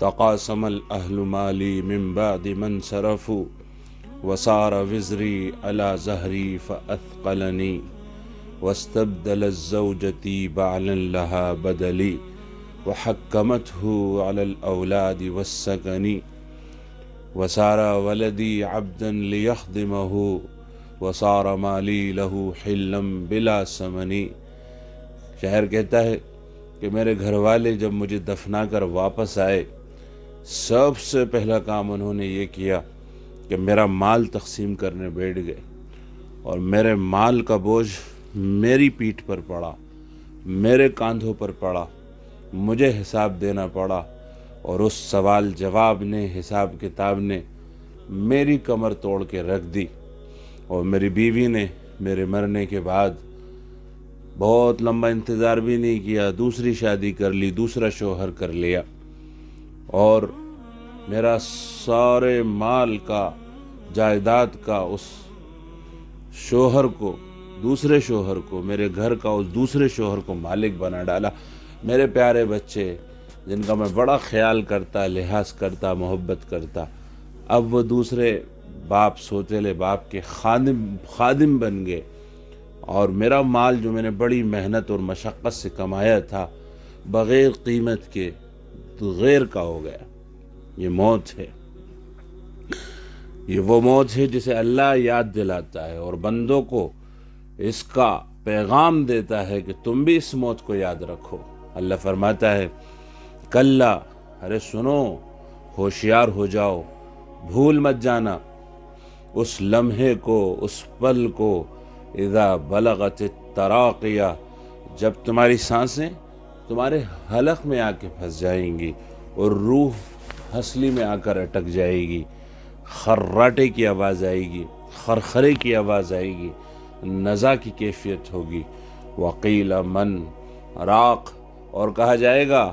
تقاسم الأهل مالي من بعد من صرفوا وصار وزري على ظهري فأثقلني واستبدل الزوجة بعلا لها بدلي وحكمته على الأولاد والسكن وصار ولدي عبدا ليخدمه وصار مالي له حلا بلا ثمن۔ شاعر کہتا ہے کہ میرے گھر والے جب مجھے دفنا کر واپس آئے، سب سے پہلا کام انہوں نے یہ کیا کہ میرا مال تقسیم کرنے بیٹھ گئے، اور میرے مال کا بوجھ میری پیٹھ پر پڑا، میرے کاندھوں پر پڑا، مجھے حساب دینا پڑا، اور اس سوال جواب نے، حساب کتاب نے میری کمر توڑ کے رکھ دی۔ اور میری بیوی نے میرے مرنے کے بعد بہت لمبا انتظار بھی نہیں کیا، دوسری شادی کر لی، دوسرا شوہر کر لیا، اور میرا سارے مال کا، جائیداد کا اس شوہر کو، دوسرے شوہر کو، میرے گھر کا اس دوسرے شوہر کو مالک بنا ڈالا۔ میرے پیارے بچے جن کا میں بڑا خیال کرتا، لحاظ کرتا، محبت کرتا، اب وہ دوسرے باپ، سوتیلے باپ کے خادم بن گئے، اور میرا مال جو میں نے بڑی محنت اور مشقت سے کمایا تھا بغیر قیمت کے غیر کا ہو گیا۔ یہ موت ہے، یہ وہ موت ہے جسے اللہ یاد دلاتا ہے اور بندوں کو اس کا پیغام دیتا ہے کہ تم بھی اس موت کو یاد رکھو۔ اللہ فرماتا ہے کلا، ارے سنو، ہوشیار ہو جاؤ، بھول مت جانا اس لمحے کو، اس پل کو، اذا بلغت التراقیہ، جب تمہاری سانسیں تمہارے حلق میں آ کے پھنس جائیں گی اور روح ہنسلی میں آ کر اٹک جائے گی، خراٹے کی آواز آئے گی، خرخرے کی آواز آئے گی، نزا کی کیفیت ہوگی، وقیل من راق، اور کہا جائے گا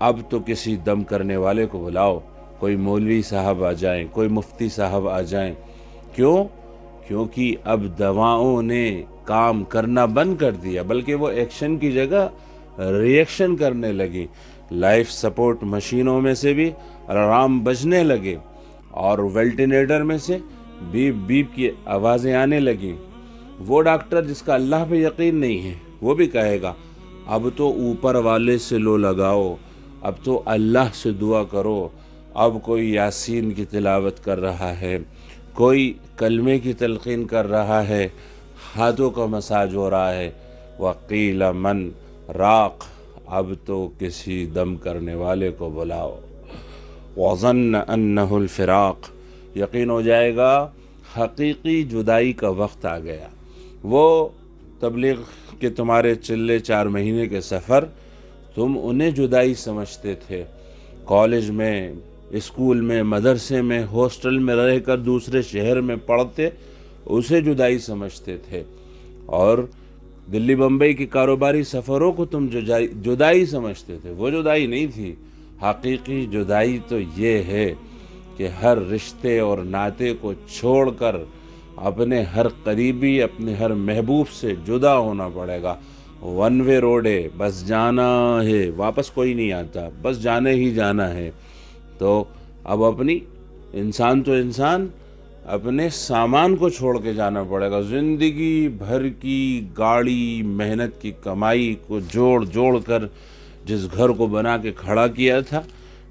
اب تو کسی دم کرنے والے کو بلاؤ، کوئی مولوی صاحب آ جائیں، کوئی مفتی صاحب آ جائیں۔ کیوں؟ کیونکہ اب دواؤں نے کام کرنا بند کر دیا، بلکہ وہ ایکشن کی جگہ ری ایکشن کرنے لگی۔ لائف سپورٹ مشینوں میں سے بھی الارم بجنے لگے، اور ویلٹینیٹر میں سے بیپ بیپ کی آوازیں آنے لگیں۔ وہ ڈاکٹر جس کا اللہ پہ یقین نہیں ہے وہ بھی کہے گا اب تو اوپر والے سے لو لگاؤ، اب تو اللہ سے دعا کرو، اب کوئی یاسین کی تلاوت کر رہا ہے، کوئی کلمے کی تلقین کر رہا ہے، ہاتھوں کا مساج ہو رہا ہے۔ وقیل من راق، اب تو کسی دم کرنے والے کو بلاؤ۔ وظن انہ الفراق، یقین ہو جائے گا حقیقی جدائی کا وقت آ گیا۔ وہ تبلیغ کے تمہارے چلے 4 مہینے کے سفر، تم انہیں جدائی سمجھتے تھے، کالج میں، اسکول میں، مدرسے میں، ہاسٹل میں رہ کر دوسرے شہر میں پڑھتے اسے جدائی سمجھتے تھے، اور دلی بمبئی کے کاروباری سفروں کو تم جدائی سمجھتے تھے۔ وہ جدائی نہیں تھی، حقیقی جدائی تو یہ ہے کہ ہر رشتے اور ناطے کو چھوڑ کر اپنے ہر قریبی، اپنے ہر محبوب سے جدا ہونا پڑے گا۔ ون وے روڈ ہے، بس جانا ہے، واپس کوئی نہیں آتا، بس جانے ہی جانا ہے۔ تو اب اپنی انسان تو انسان اپنے سامان کو چھوڑ کے جانا پڑے گا۔ زندگی بھر کی گاڑی، محنت کی کمائی کو جوڑ جوڑ کر جس گھر کو بنا کے کھڑا کیا تھا،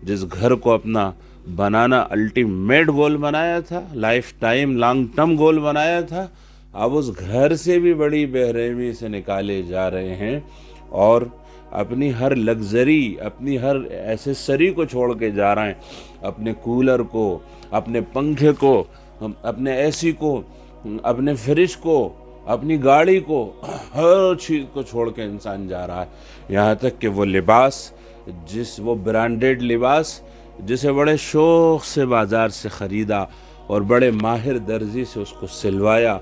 جس گھر کو اپنا بنانا الٹیمیٹ گول بنایا تھا، life time long term goal بنایا تھا، اب اس گھر سے بھی بڑی بے رحمی سے نکالے جا رہے ہیں، اور اپنی ہر لگژری، اپنی ہر ایسیسری کو چھوڑ کے جا رہے ہیں، اپنے کولر کو، اپنے پنکھے کو، اپنے اے سی کو، اپنے فریج کو، اپنی گاڑی کو، ہر چیز کو چھوڑ کے انسان جا رہا ہے۔ یہاں تک کہ وہ لباس، وہ برانڈیڈ لباس جسے بڑے شوق سے بازار سے خریدا اور بڑے ماہر درزی سے اس کو سلوایا،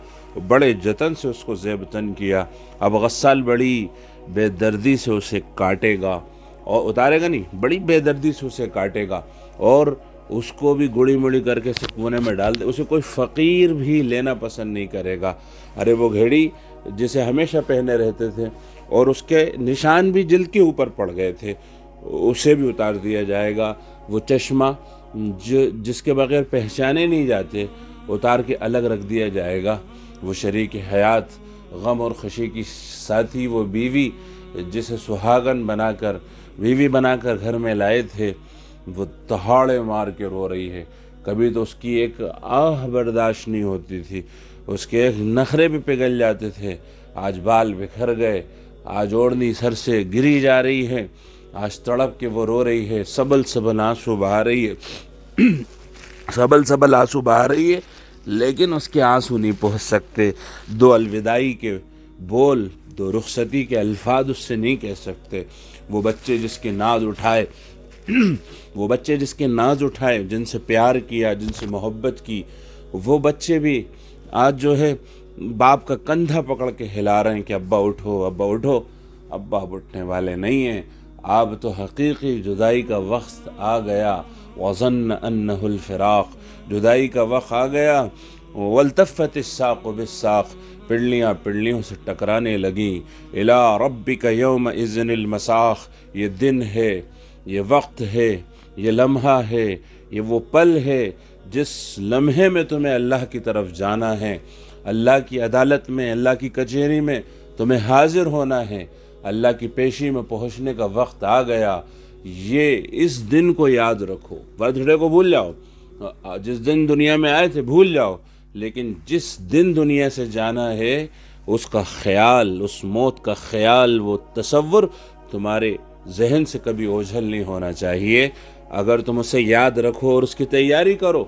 بڑے جتن سے اس کو زیب تن کیا، اب غسال بڑی بے دردی سے اسے کاٹے گا، اور اتارے گا نہیں، بڑی بے دردی سے اسے کاٹے گا، اور اس کو بھی گڑی مڑی کر کے کونے میں ڈال دے۔ اسے کوئی فقیر بھی لینا پسند نہیں کرے گا۔ ارے وہ گھڑی جسے ہمیشہ پہنے رہتے تھے اور اس کے نشان بھی جلد کے اوپر پڑ گئے تھے، اسے بھی اتار دیا جائے گا۔ وہ چشمہ جس کے بغیر پہچانے نہیں جاتے اتار کے الگ رکھ دیا جائے گا۔ وہ شریک حیات، غم اور خوشی کی ساتھی، وہ بیوی جسے سہاگن بنا کر، بیوی بنا کر گھر میں لائے تھے، وہ دہاڑے مار کے رو رہی ہے۔ کبھی تو اس کی ایک آہ برداشت نہیں ہوتی تھی، اس کے ایک نخرے بھی پگھل جاتے تھے۔ آج بال بکھر گئے، آج اوڑھنی سر سے گری جا رہی ہے، آج تڑپ کے وہ رو رہی ہے، سبل سبل آنسو بہا رہی ہے، سبل سبل آنسو بہا رہی ہے، لیکن اس کے آنسو نہیں پہنچ سکتے۔ دو الوداعی کے بول، دو رخصتی کے الفاظ اس سے نہیں کہہ سکتے۔ وہ بچے جس کے ناز اٹھائے وہ بچے جس کے ناز اٹھائے، جن سے پیار کیا، جن سے محبت کی، وہ بچے بھی آج جو ہے باپ کا کندھا پکڑ کے ہلا رہے ہیں کہ ابا اٹھو، ابا اٹھو۔ ابا اب اٹھنے والے نہیں ہیں، اب تو حقیقی جدائی کا وقت آ گیا۔ وظن انہ الفراق، جدائی کا وقت آ گیا۔ والتفت الساق بالساق، پنڈلیاں پنڈلیوں سے ٹکرانے لگیں۔ الی ربک یومئذ المساق، یہ دن ہے، یہ وقت ہے، یہ لمحہ ہے، یہ وہ پل ہے جس لمحے میں تمہیں اللہ کی طرف جانا ہے، اللہ کی عدالت میں، اللہ کی کچہری میں تمہیں حاضر ہونا ہے، اللہ کی پیشی میں پہنچنے کا وقت آ گیا۔ یہ اس دن کو یاد رکھو۔ برتھ ڈے کو بھول جاؤ، جس دن دنیا میں آئے تھے بھول جاؤ، لیکن جس دن دنیا سے جانا ہے اس کا خیال، اس موت کا خیال، وہ تصور تمہارے ذہن سے کبھی اوجھل نہیں ہونا چاہیے۔ اگر تم اسے یاد رکھو اور اس کی تیاری کرو،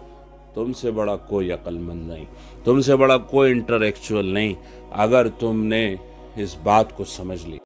تم سے بڑا کوئی عقل مند نہیں، تم سے بڑا کوئی انٹلیکچوئل نہیں، اگر تم نے اس بات کو سمجھ لی۔